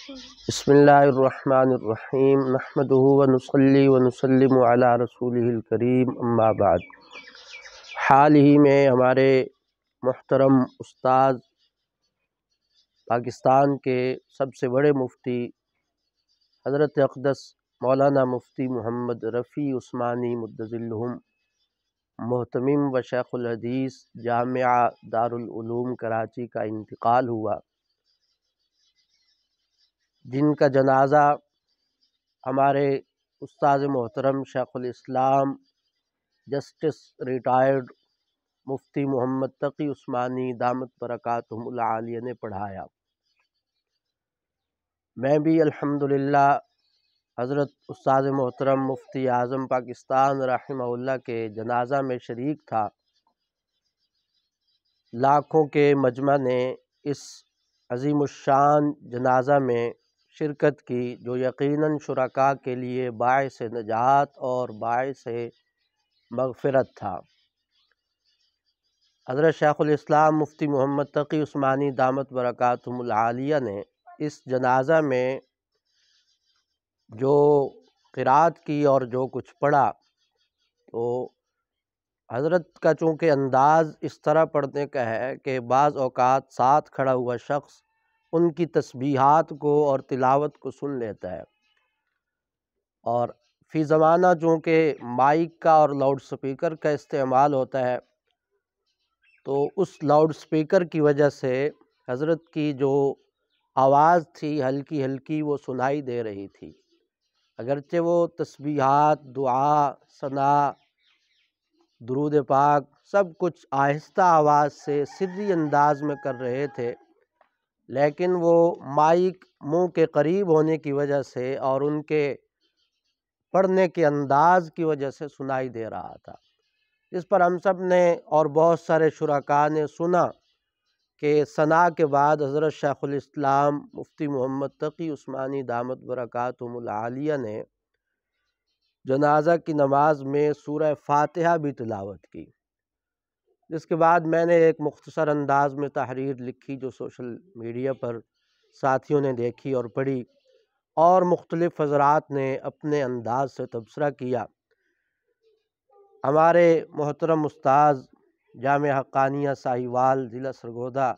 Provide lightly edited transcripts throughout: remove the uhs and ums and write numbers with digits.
بسم اللہ الرحمن الرحیم نحمدہ ونصلی ونسلم علی رسولہ الکریم اما بعد۔ حال ہی میں ہمارے محترم استاد پاکستان کے سب سے بڑے مفتی حضرت اقدس مولانا مفتی محمد رفیع عثمانی مدظلہم محتمم و شیخ الحدیث جامعہ دارالعلوم کراچی کا انتقال ہوا، جن کا جنازہ ہمارے استاد محترم شیخ الاسلام جسٹس ریٹائرڈ مفتی محمد تقی عثمانی دامت برکاتہم العالیہ نے پڑھایا۔ میں بھی الحمدللہ حضرت استاد محترم مفتی اعظم پاکستان رحمہ اللہ کے جنازہ میں شریک تھا۔ لاکھوں کے مجمع نے اس عظیم الشان جنازہ میں شرکت کی، جو یقیناً شرکاء کے لیے باعث نجات اور باعث مغفرت تھا۔ حضرت شیخ الاسلام مفتی محمد تقی عثمانی دامت برکاتہم العالیہ نے اس جنازہ میں جو قرات کی اور جو کچھ پڑھا، تو حضرت کا چونکہ انداز اس طرح پڑھنے کا ہے کہ بعض اوقات ساتھ کھڑا ہوا شخص ان کی تسبیحات کو اور تلاوت کو سن لیتا ہے، اور فی زمانہ چونکہ مائک کا اور لاؤڈ سپیکر کا استعمال ہوتا ہے، تو اس لاؤڈ سپیکر کی وجہ سے حضرت کی جو آواز تھی ہلکی ہلکی وہ سنائی دے رہی تھی، اگرچہ وہ تسبیحات، دعا، ثنا، درود پاک سب کچھ آہستہ آواز سے سری انداز میں کر رہے تھے، لیکن وہ مائک منہ کے قریب ہونے کی وجہ سے اور ان کے پڑھنے کے انداز کی وجہ سے سنائی دے رہا تھا۔ اس پر ہم سب نے اور بہت سارے شرکاء نے سنا کہ ثنا کے بعد حضرت شیخ الاسلام مفتی محمد تقی عثمانی دامت برکاتہم العالیہ نے جنازہ کی نماز میں سورہ فاتحہ بھی تلاوت کی۔ اس کے بعد میں نے ایک مختصر انداز میں تحریر لکھی جو سوشل میڈیا پر ساتھیوں نے دیکھی اور پڑھی، اور مختلف حضرات نے اپنے انداز سے تبصرہ کیا۔ ہمارے محترم استاذ جامعہ حقانیہ ساہیوال ضلع سرگودا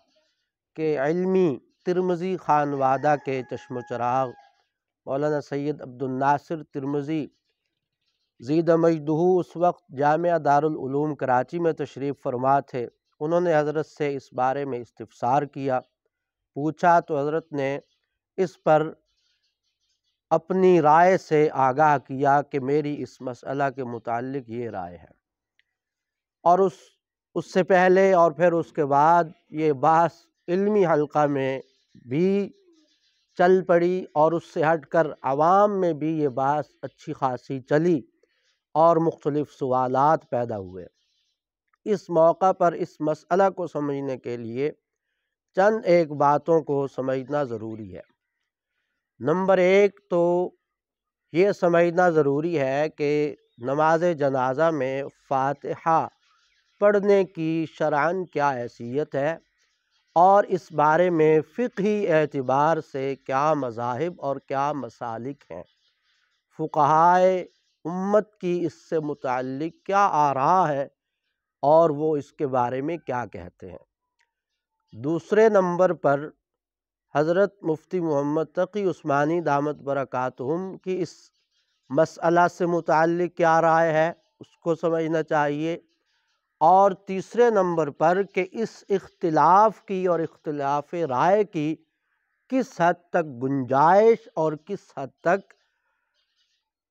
کے علمی ترمذی خانوادہ کے چشم و چراغ مولانا سید عبد الناصر ترمذی زید مجدہ اس وقت جامعہ دارالعلوم کراچی میں تشریف فرما تھے۔ انہوں نے حضرت سے اس بارے میں استفسار کیا، پوچھا، تو حضرت نے اس پر اپنی رائے سے آگاہ کیا کہ میری اس مسئلہ کے متعلق یہ رائے ہے، اور اس سے پہلے اور پھر اس کے بعد یہ بحث علمی حلقہ میں بھی چل پڑی، اور اس سے ہٹ کر عوام میں بھی یہ بحث اچھی خاصی چلی اور مختلف سوالات پیدا ہوئے۔ اس موقع پر اس مسئلہ کو سمجھنے کے لیے چند ایک باتوں کو سمجھنا ضروری ہے۔ نمبر ایک تو یہ سمجھنا ضروری ہے کہ نماز جنازہ میں فاتحہ پڑھنے کی شرعاً کیا حیثیت ہے، اور اس بارے میں فقہی اعتبار سے کیا مذاہب اور کیا مسالک ہیں، فقہائے امت کی اس سے متعلق کیا آراء ہے اور وہ اس کے بارے میں کیا کہتے ہیں۔ دوسرے نمبر پر حضرت مفتی محمد تقی عثمانی دامت برکاتہم کی اس مسئلہ سے متعلق کیا رائے ہے، اس کو سمجھنا چاہیے۔ اور تیسرے نمبر پر کہ اس اختلاف کی اور اختلاف رائے کی کس حد تک گنجائش اور کس حد تک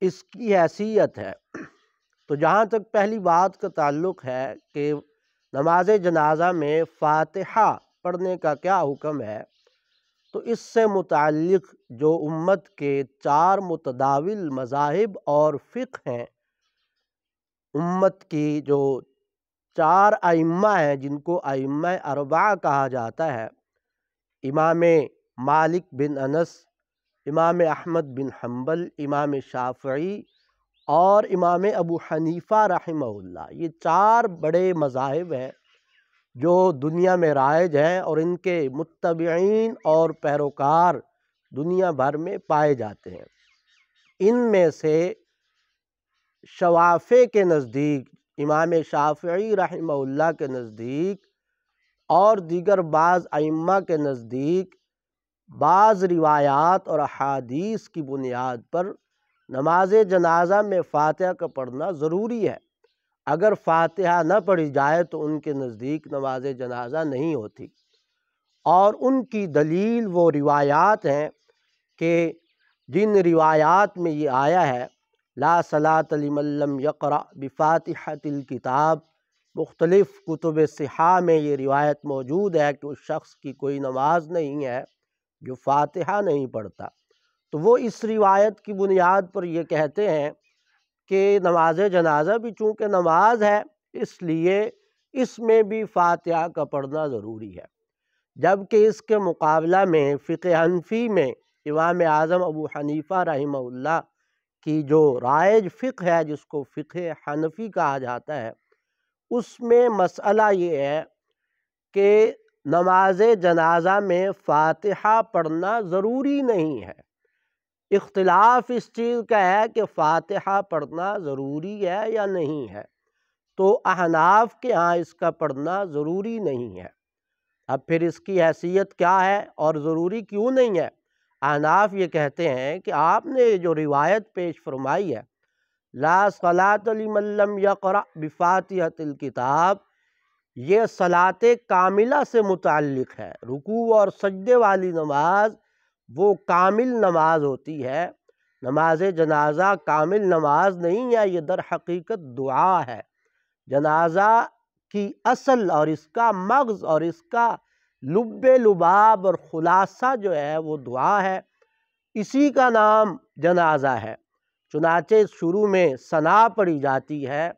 اس کی حیثیت ہے۔ تو جہاں تک پہلی بات کا تعلق ہے کہ نماز جنازہ میں فاتحہ پڑھنے کا کیا حکم ہے، تو اس سے متعلق جو امت کے 4 متداول مذاہب اور فقہ ہیں، امت کی جو 4 ائمہ ہیں جن کو ائمہ اربعہ کہا جاتا ہے، امام مالک بن انس، امام احمد بن حنبل، امام شافعی اور امام ابو حنیفہ رحمہ اللہ، یہ 4 بڑے مذاہب ہیں جو دنیا میں رائج ہیں، اور ان کے متبعین اور پیروکار دنیا بھر میں پائے جاتے ہیں۔ ان میں سے شوافع کے نزدیک، امام شافعی رحمہ اللہ کے نزدیک اور دیگر بعض ائمہ کے نزدیک بعض روایات اور احادیث کی بنیاد پر نماز جنازہ میں فاتحہ کا پڑھنا ضروری ہے۔ اگر فاتحہ نہ پڑھی جائے تو ان کے نزدیک نماز جنازہ نہیں ہوتی، اور ان کی دلیل وہ روایات ہیں کہ جن روایات میں یہ آیا ہے لا صلاۃ لمن لم یقرأ بفاتحۃ الکتاب، مختلف کتب صحاح میں یہ روایت موجود ہے کہ اس شخص کی کوئی نماز نہیں ہے جو فاتحہ نہیں پڑھتا، تو وہ اس روایت کی بنیاد پر یہ کہتے ہیں کہ نماز جنازہ بھی چونکہ نماز ہے اس لیے اس میں بھی فاتحہ کا پڑھنا ضروری ہے۔ جبکہ اس کے مقابلہ میں فقہ حنفی میں امام اعظم ابو حنیفہ رحمہ اللہ کی جو رائج فقہ ہے، جس کو فقہ حنفی کہا جاتا ہے، اس میں مسئلہ یہ ہے کہ نماز جنازہ میں فاتحہ پڑھنا ضروری نہیں ہے۔ اختلاف اس چیز کا ہے کہ فاتحہ پڑھنا ضروری ہے یا نہیں ہے، تو احناف کے ہاں اس کا پڑھنا ضروری نہیں ہے۔ اب پھر اس کی حیثیت کیا ہے اور ضروری کیوں نہیں ہے؟ احناف یہ کہتے ہیں کہ آپ نے جو روایت پیش فرمائی ہے لا صلاۃ لمن لم یقرأ بفاتحۃ الکتاب، یہ صلاۃ کاملہ سے متعلق ہے۔ رکوع اور سجدے والی نماز وہ کامل نماز ہوتی ہے، نماز جنازہ کامل نماز نہیں ہے، یہ در حقیقت دعا ہے۔ جنازہ کی اصل اور اس کا مغز اور اس کا لب لباب اور خلاصہ جو ہے وہ دعا ہے، اسی کا نام جنازہ ہے۔ چنانچہ شروع میں ثنا پڑھی جاتی ہے،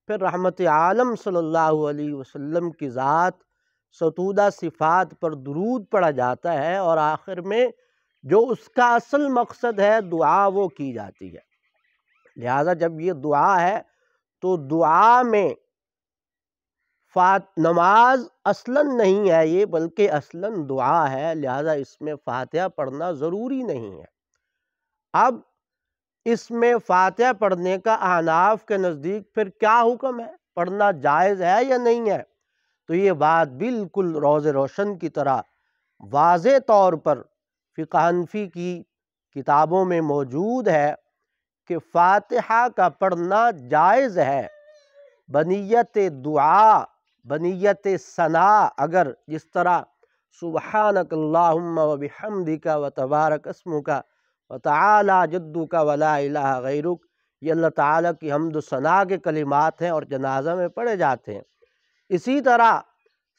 پھر رحمت عالم صلی اللہ علیہ وسلم کی ذات ستودہ صفات پر درود پڑھا جاتا ہے، اور آخر میں جو اس کا اصل مقصد ہے دعا وہ کی جاتی ہے۔ لہذا جب یہ دعا ہے تو دعا میں نماز اصلاً نہیں ہے یہ، بلکہ اصلاً دعا ہے، لہذا اس میں فاتحہ پڑھنا ضروری نہیں ہے۔ اب اس میں فاتحہ پڑھنے کا احناف کے نزدیک پھر کیا حکم ہے، پڑھنا جائز ہے یا نہیں ہے؟ تو یہ بات بالکل روز روشن کی طرح واضح طور پر فقہ حنفی کی کتابوں میں موجود ہے کہ فاتحہ کا پڑھنا جائز ہے بنیت دعا، بنیت ثنا، اگر جس طرح سبحانک اللہم وبحمدک وتبارک اسمک وتعالی جدک ولا الہ غیرک، یہ اللہ تعالیٰ کی حمد و ثنا کے کلمات ہیں اور جنازہ میں پڑھے جاتے ہیں۔ اسی طرح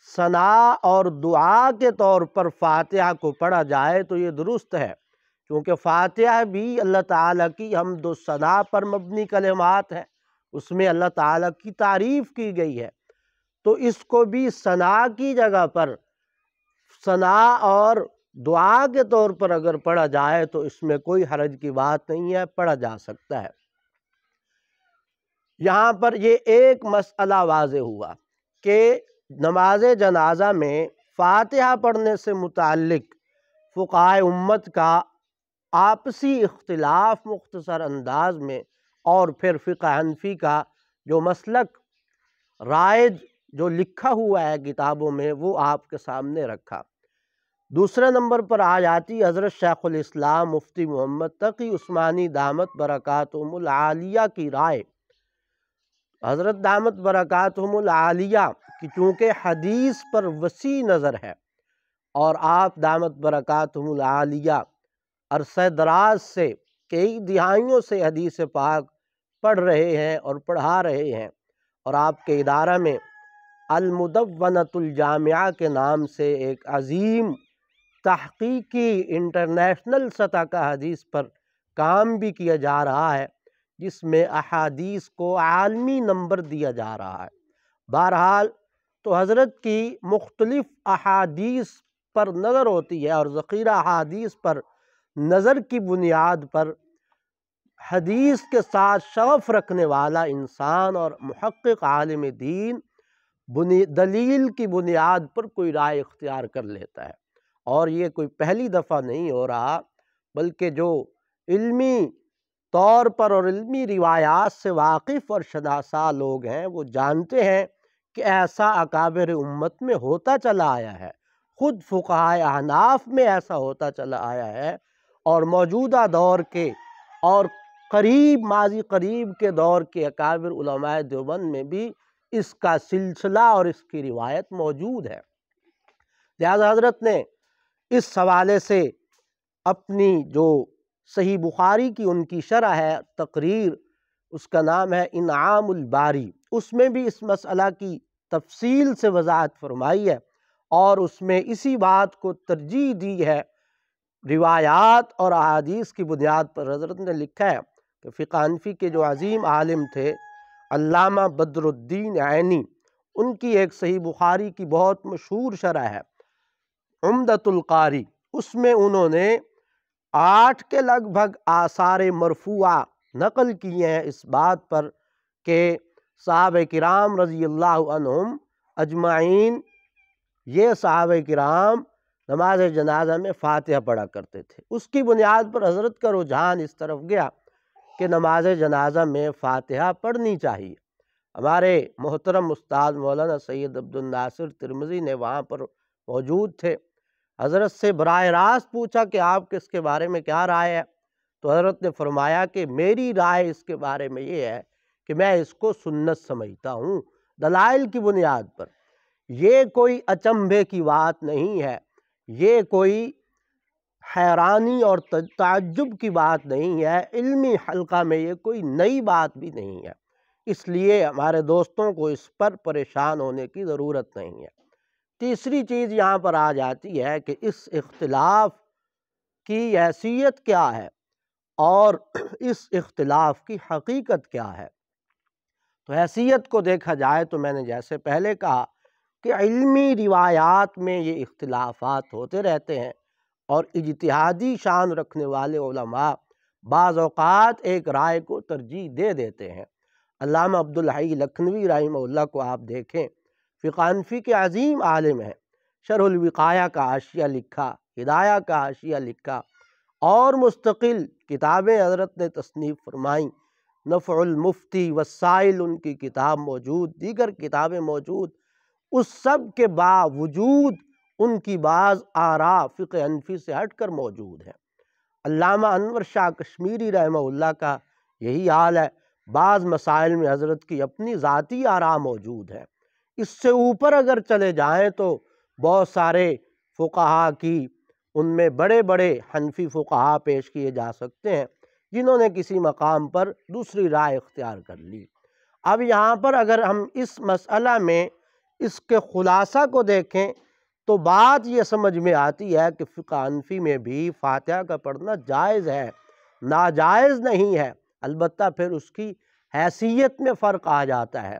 ثنا اور دعا کے طور پر فاتحہ کو پڑھا جائے تو یہ درست ہے، کیونکہ فاتحہ بھی اللہ تعالیٰ کی حمد و ثنا پر مبنی کلمات ہیں، اس میں اللہ تعالیٰ کی تعریف کی گئی ہے، تو اس کو بھی ثنا کی جگہ پر ثنا اور دعا کے طور پر اگر پڑھا جائے تو اس میں کوئی حرج کی بات نہیں ہے، پڑھا جا سکتا ہے۔ یہاں پر یہ ایک مسئلہ واضح ہوا کہ نماز جنازہ میں فاتحہ پڑھنے سے متعلق فقہائے امت کا آپسی اختلاف مختصر انداز میں، اور پھر فقہ حنفی کا جو مسلک رائج جو لکھا ہوا ہے کتابوں میں وہ آپ کے سامنے رکھا۔ دوسرے نمبر پر آ جاتی حضرت شیخ الاسلام مفتی محمد تقی عثمانی دامت برکاتہم العالیہ کی رائے۔ حضرت دامت برکاتہم العالیہ کی چونکہ حدیث پر وسیع نظر ہے، اور آپ دامت برکاتہم العالیہ عرصہ دراز سے کئی دہائیوں سے حدیث پاک پڑھ رہے ہیں اور پڑھا رہے ہیں، اور آپ کے ادارہ میں المدونۃ الجامعہ کے نام سے ایک عظیم تحقیقی انٹرنیشنل سطح کا حدیث پر کام بھی کیا جا رہا ہے، جس میں احادیث کو عالمی نمبر دیا جا رہا ہے۔ بہرحال تو حضرت کی مختلف احادیث پر نظر ہوتی ہے، اور ذخیرہ احادیث پر نظر کی بنیاد پر حدیث کے ساتھ شغف رکھنے والا انسان اور محقق عالم دین دلیل کی بنیاد پر کوئی رائے اختیار کر لیتا ہے، اور یہ کوئی پہلی دفعہ نہیں ہو رہا۔ بلکہ جو علمی طور پر اور علمی روایات سے واقف اور شناسا لوگ ہیں وہ جانتے ہیں کہ ایسا اکابر امت میں ہوتا چلا آیا ہے، خود فقہائے احناف میں ایسا ہوتا چلا آیا ہے، اور موجودہ دور کے اور ماضی قریب کے دور کے اکابر علماء دیوبند میں بھی اس کا سلسلہ اور اس کی روایت موجود ہے۔ لہذا حضرت نے اس حوالے سے اپنی جو صحیح بخاری کی ان کی شرح ہے تقریر، اس کا نام ہے انعام الباری، اس میں بھی اس مسئلہ کی تفصیل سے وضاحت فرمائی ہے، اور اس میں اسی بات کو ترجیح دی ہے۔ روایات اور احادیث کی بنیاد پر حضرت نے لکھا ہے کہ فقہ حنفی کے جو عظیم عالم تھے علامہ بدر الدین عینی، ان کی ایک صحیح بخاری کی بہت مشہور شرح ہے عمدۃ القاری، اس میں انہوں نے 8 کے لگ بھگ آثار مرفوعہ نقل کیے ہیں اس بات پر کہ صحابہ کرام رضی اللہ عنہم اجمعین، یہ صحابہ کرام نماز جنازہ میں فاتحہ پڑھا کرتے تھے۔ اس کی بنیاد پر حضرت کا رجحان اس طرف گیا کہ نماز جنازہ میں فاتحہ پڑھنی چاہیے۔ ہمارے محترم استاد مولانا سید عبد الناصر ترمذی نے وہاں پر موجود تھے، حضرت سے براہ راست پوچھا کہ آپ کس کے بارے میں کیا رائے ہے؟ تو حضرت نے فرمایا کہ میری رائے اس کے بارے میں یہ ہے کہ میں اس کو سنت سمجھتا ہوں، دلائل کی بنیاد پر۔ یہ کوئی اچنبھے کی بات نہیں ہے، یہ کوئی حیرانی اور تعجب کی بات نہیں ہے، علمی حلقہ میں یہ کوئی نئی بات بھی نہیں ہے، اس لیے ہمارے دوستوں کو اس پر پریشان ہونے کی ضرورت نہیں ہے۔ تیسری چیز یہاں پر آ جاتی ہے کہ اس اختلاف کی حیثیت کیا ہے اور اس اختلاف کی حقیقت کیا ہے۔ تو حیثیت کو دیکھا جائے تو میں نے جیسے پہلے کہا کہ علمی روایات میں یہ اختلافات ہوتے رہتے ہیں، اور اجتہادی شان رکھنے والے علماء بعض اوقات ایک رائے کو ترجیح دے دیتے ہیں۔ علامہ عبدالحی لکھنوی رحمہ اللہ کو آپ دیکھیں، فقہ حنفی کے عظیم عالم ہیں، شرح الوقایہ کا حاشیہ لکھا، ہدایہ کا حاشیہ لکھا، اور مستقل کتابیں حضرت نے تصنیف فرمائیں، نفع المفتی والسائل ان کی کتاب موجود، دیگر کتابیں موجود۔ اس سب کے باوجود ان کی بعض آراء فقہ حنفی سے ہٹ کر موجود ہیں۔ علامہ انور شاہ کشمیری رحمہ اللہ کا یہی حال ہے، بعض مسائل میں حضرت کی اپنی ذاتی آراء موجود ہے۔ اس سے اوپر اگر چلے جائیں تو بہت سارے فقہا کی، ان میں بڑے بڑے حنفی فقہا پیش کیے جا سکتے ہیں جنہوں نے کسی مقام پر دوسری رائے اختیار کر لی۔ اب یہاں پر اگر ہم اس مسئلہ میں اس کے خلاصہ کو دیکھیں تو بات یہ سمجھ میں آتی ہے کہ فقہ حنفی میں بھی فاتحہ کا پڑھنا جائز ہے، ناجائز نہیں ہے، البتہ پھر اس کی حیثیت میں فرق آ جاتا ہے۔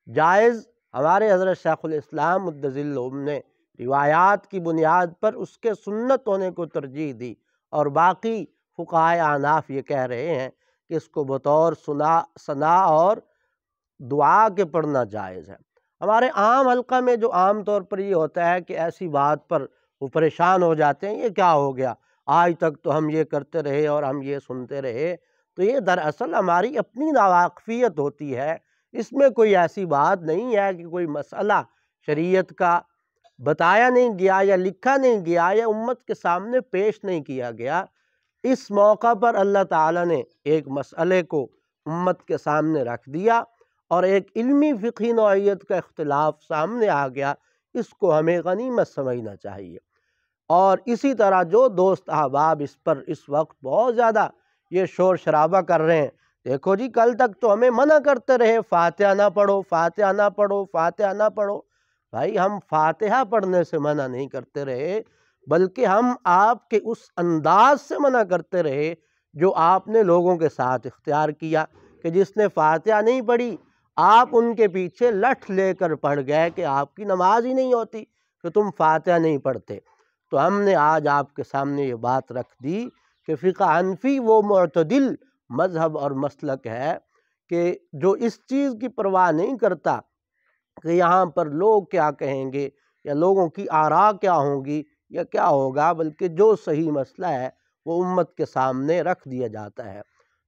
جائز ہمارے حضرت شیخ الاسلام مدظلہم نے روایات کی بنیاد پر اس کے سنت ہونے کو ترجیح دی، اور باقی فقہائے احناف یہ کہہ رہے ہیں کہ اس کو بطور ثنا اور دعا کے پڑھنا جائز ہے۔ ہمارے عام حلقہ میں جو عام طور پر یہ ہوتا ہے کہ ایسی بات پر وہ پریشان ہو جاتے ہیں، یہ کیا ہو گیا، آج تک تو ہم یہ کرتے رہے اور ہم یہ سنتے رہے، تو یہ دراصل ہماری اپنی ناواقفیت ہوتی ہے۔ اس میں کوئی ایسی بات نہیں ہے کہ کوئی مسئلہ شریعت کا بتایا نہیں گیا یا لکھا نہیں گیا یا امت کے سامنے پیش نہیں کیا گیا۔ اس موقع پر اللہ تعالیٰ نے ایک مسئلے کو امت کے سامنے رکھ دیا اور ایک علمی فقہی نوعیت کا اختلاف سامنے آ گیا، اس کو ہمیں غنیمت سمجھنا چاہیے۔ اور اسی طرح جو دوست احباب اس پر اس وقت بہت زیادہ یہ شور شرابہ کر رہے ہیں، دیکھو جی کل تک تو ہمیں منع کرتے رہے فاتحہ نہ پڑھو، فاتحہ نہ پڑھو، فاتحہ نہ پڑھو۔ بھائی ہم فاتحہ پڑھنے سے منع نہیں کرتے رہے، بلکہ ہم آپ کے اس انداز سے منع کرتے رہے جو آپ نے لوگوں کے ساتھ اختیار کیا، کہ جس نے فاتحہ نہیں پڑھی آپ ان کے پیچھے لٹھ لے کر پڑھ گئے کہ آپ کی نماز ہی نہیں ہوتی کہ تم فاتحہ نہیں پڑھتے۔ تو ہم نے آج آپ کے سامنے یہ بات رکھ دی کہ فقہ حنفی وہ معتدل مذہب اور مسلک ہے کہ جو اس چیز کی پرواہ نہیں کرتا کہ یہاں پر لوگ کیا کہیں گے یا لوگوں کی آراء کیا ہوں گی یا کیا ہوگا، بلکہ جو صحیح مسئلہ ہے وہ امت کے سامنے رکھ دیا جاتا ہے۔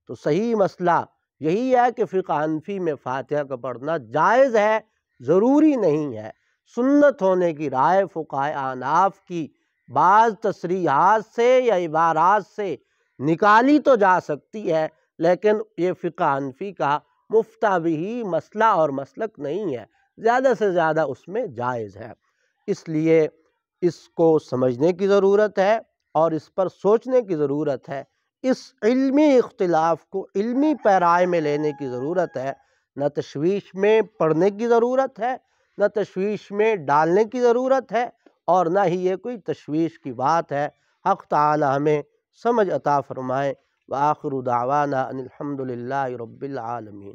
تو صحیح مسئلہ یہی ہے کہ فقہ حنفی میں فاتحہ کا پڑھنا جائز ہے، ضروری نہیں ہے۔ سنت ہونے کی رائے فقہائے احناف کی بعض تصریحات سے یا عبارات سے نکالی تو جا سکتی ہے، لیکن یہ فقہ حنفی کا مفتہ بہ مسئلہ اور مسلک نہیں ہے، زیادہ سے زیادہ اس میں جائز ہے۔ اس لیے اس کو سمجھنے کی ضرورت ہے اور اس پر سوچنے کی ضرورت ہے۔ اس علمی اختلاف کو علمی پیرائے میں لینے کی ضرورت ہے، نہ تشویش میں پڑھنے کی ضرورت ہے، نہ تشویش میں ڈالنے کی ضرورت ہے، اور نہ ہی یہ کوئی تشویش کی بات ہے۔ حق تعالی ہمیں سمجھ عطا فرمائے۔ وآخر دعوانا ان الحمد للہ رب العالمین۔